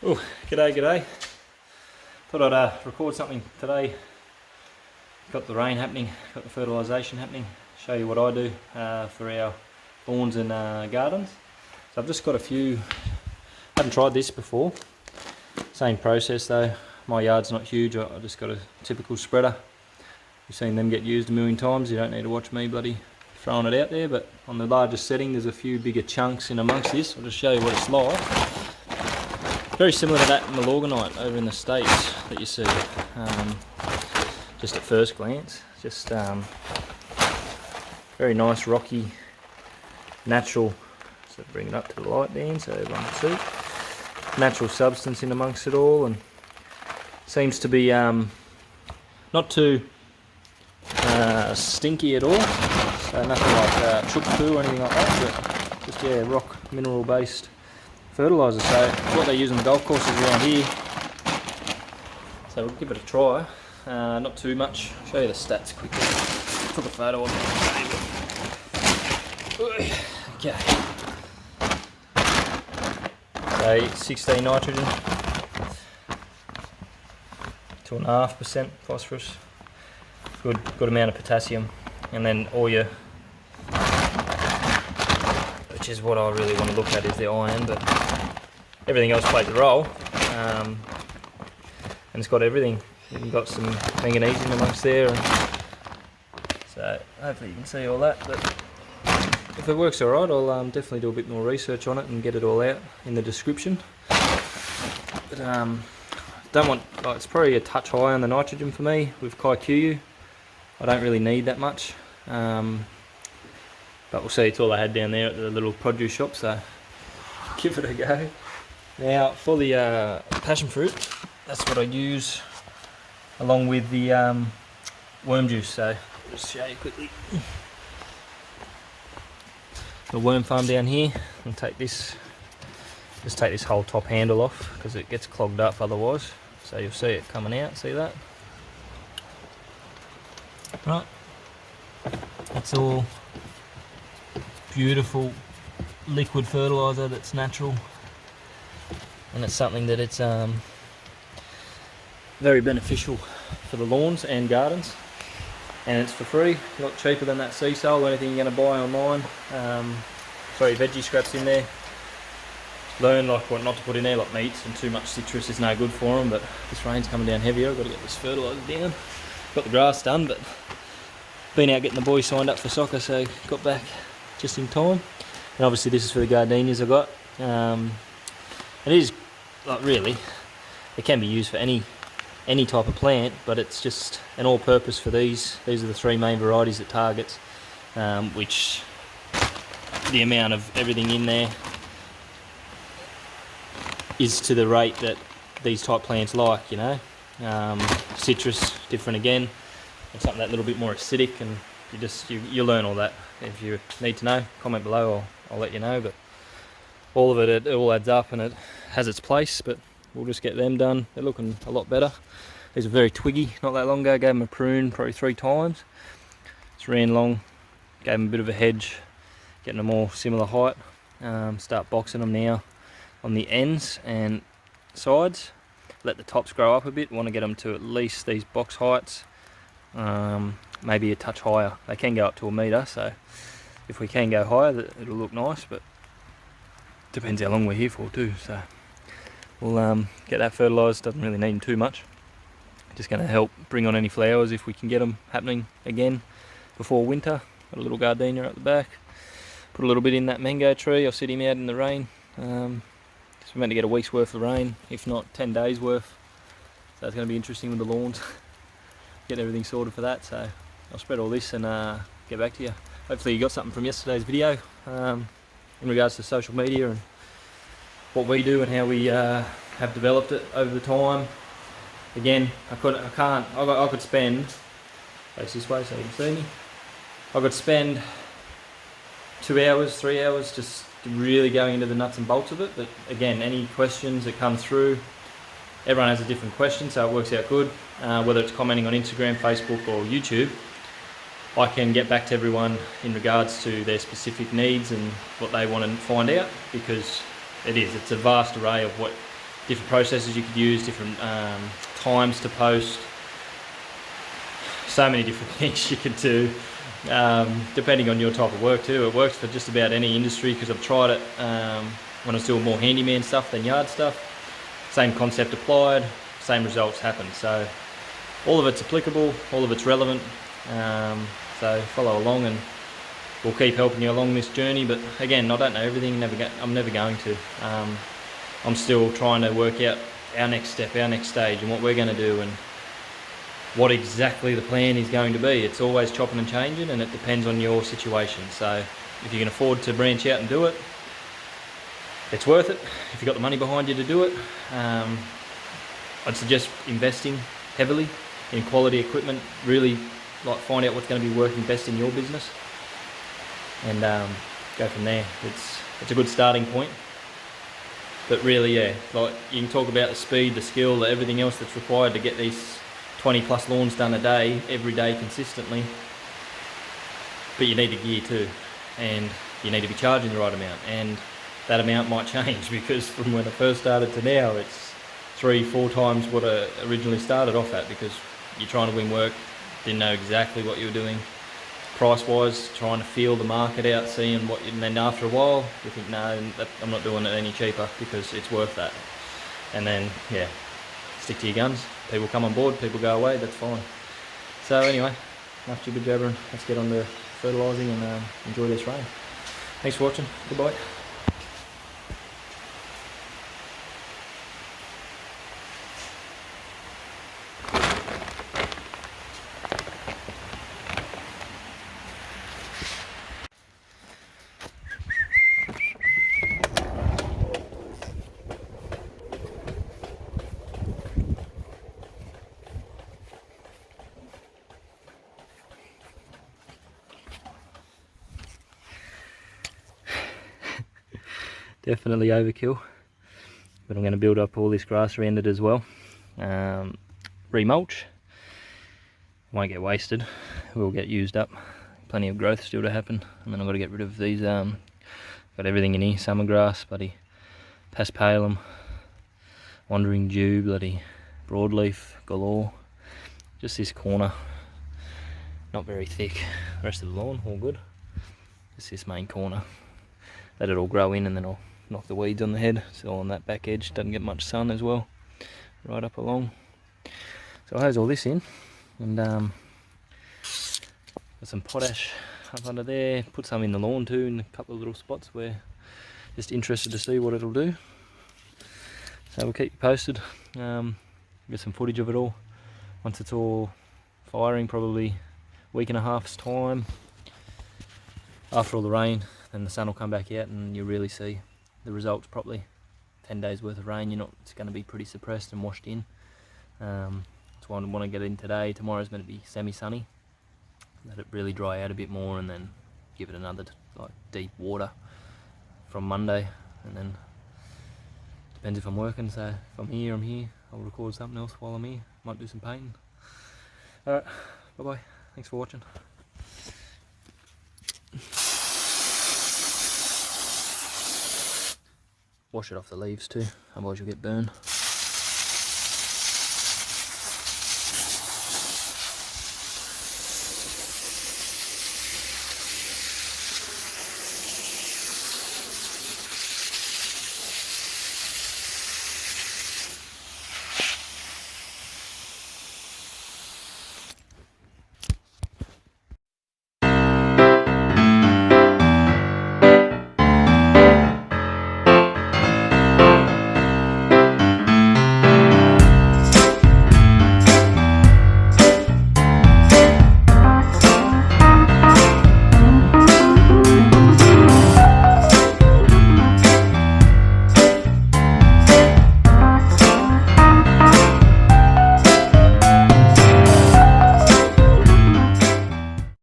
Oh, g'day. Thought I'd record something today. Got the rain happening, got the fertilisation happening. Show you what I do for our lawns and gardens. So I've just got a few, haven't tried this before. Same process though. My yard's not huge, I just got a typical spreader. You've seen them get used a million times, you don't need to watch me bloody throwing it out there, but on the largest setting there's a few bigger chunks in amongst this. I'll just show you what it's like. Very similar to that Mowing over in the States that you see, just at first glance. Just very nice, rocky, natural, so bring it up to the light then so everyone can see. Natural substance in amongst it all, and seems to be not too stinky at all, so nothing like chook poo or anything like that, but just rock mineral based fertiliser. So what they use on the golf courses around here. So we'll give it a try. Not too much. I'll show you the stats quickly. Took a photo of it. Okay. So 16 nitrogen, 2.5% phosphorus, good amount of potassium, and then all your, which is what I really want to look at, is the iron, but everything else plays a role, and it's got everything. You've got some manganese in amongst there, and so hopefully you can see all that. But if it works alright, I'll definitely do a bit more research on it and get it all out in the description. But don't want, it's probably a touch high on the nitrogen for me with Kaiku. I don't really need that much. But we'll see, it's all I had down there at the little produce shop, so give it a go. Now for the passion fruit, that's what I use along with the worm juice. So I'll just show you quickly. The worm farm down here, and take this, just take this whole top handle off because it gets clogged up otherwise. So you'll see it coming out, see that? Right, that's all beautiful liquid fertiliser that's natural, and it's something that it's very beneficial for the lawns and gardens, and it's for free, a lot cheaper than that sea salt or anything you're going to buy online. Sorry, veggie scraps in there. Learn like what not to put in there, like meats, and too much citrus is no good for them, but this rain's coming down heavier, I've got to get this fertiliser down. Got the grass done, but been out getting the boys signed up for soccer, so got back just in time. And obviously this is for the gardenias I've got. It is, like, really, it can be used for any type of plant, but it's just an all-purpose for these. These are the three main varieties it targets, which the amount of everything in there is to the rate that these type plants like, you know. Citrus, different again. It's something that little bit more acidic, and you learn all that. If you need to know, comment below, I'll let you know. But all of it all adds up, and it has its place. But we'll just get them done. They're looking a lot better. These are very twiggy. Not that long ago, gave them a prune probably 3 times. Just ran long, gave them a bit of a hedge, getting them all similar height. Start boxing them now on the ends and sides. Let the tops grow up a bit. Want to get them to at least these box heights, maybe a touch higher. They can go up to 1 metre, so if we can go higher, it'll look nice, but depends how long we're here for too. So we'll get that fertilised. Doesn't really need too much. Just going to help bring on any flowers if we can get them happening again before winter. Got a little gardenia at the back. Put a little bit in that mango tree. I'll sit him out in the rain. We're meant to get a week's worth of rain, if not 10 days worth. So it's going to be interesting with the lawns. Get everything sorted for that. So I'll spread all this and get back to you. Hopefully you got something from yesterday's video in regards to social media and what we do and how we have developed it over the time. Again, I could spend, face this way so you can see me. I could spend 2 hours, 3 hours just really going into the nuts and bolts of it, but again, any questions that come through, everyone has a different question, so it works out good. Whether it's commenting on Instagram, Facebook or YouTube, I can get back to everyone in regards to their specific needs and what they want to find out, because it's a vast array of what different processes you could use, different times to post, so many different things you could do, depending on your type of work too. It works for just about any industry, because I've tried it when I was doing more handyman stuff than yard stuff. Same concept applied, same results happen. So all of it's applicable, all of it's relevant. So follow along and we'll keep helping you along this journey. But again, I don't know everything, I'm never going to. I'm still trying to work out our next step, our next stage, and what we're going to do, and what exactly the plan is going to be. It's always chopping and changing, and it depends on your situation. So if you can afford to branch out and do it, it's worth it. If you've got the money behind you to do it, I'd suggest investing heavily in quality equipment. Really find out what's going to be working best in your business, and go from there. It's a good starting point. But really, yeah, you can talk about the speed, the skill, everything else that's required to get these 20 plus lawns done a day, every day consistently. But you need the gear too, and you need to be charging the right amount, and that amount might change, because from when I first started to now, it's 3-4 times what I originally started off at, because you're trying to win work, didn't know exactly what you were doing price wise, trying to feel the market out, seeing and then after a while you think, no, I'm not doing it any cheaper because it's worth that. And then, yeah, stick to your guns. People come on board, people go away, that's fine. So anyway, enough jibber jabbering, let's get on to fertilising and enjoy this rain. Thanks for watching, goodbye. Definitely overkill, but I'm going to build up all this grass around it as well. Remulch, won't get wasted, will get used up. Plenty of growth still to happen, and then I've got to get rid of these. Got everything in here: summer grass, bloody paspalum, wandering dew, bloody broadleaf galore. Just this corner, not very thick. The rest of the lawn all good. Just this main corner. Let it all grow in, and then I'll knock the weeds on the head. So on that back edge doesn't get much sun as well, right up along. So I hose all this in, and got some potash up under there. Put some in the lawn too, in a couple of little spots where just interested to see what it'll do. So we'll keep you posted. Get some footage of it all once it's all firing, probably a week and a half's time. After all the rain, then the sun will come back out and you'll really see the results properly. 10 days worth of rain, it's going to be pretty suppressed and washed in. That's why I want to get in today. Tomorrow's going to be semi-sunny. Let it really dry out a bit more, and then give it another deep water from Monday. And then depends if I'm working, so if I'm here, I'm here. I'll record something else while I'm here. Might do some painting. Alright, bye bye. Thanks for watching. Wash it off the leaves too, otherwise you'll get burned.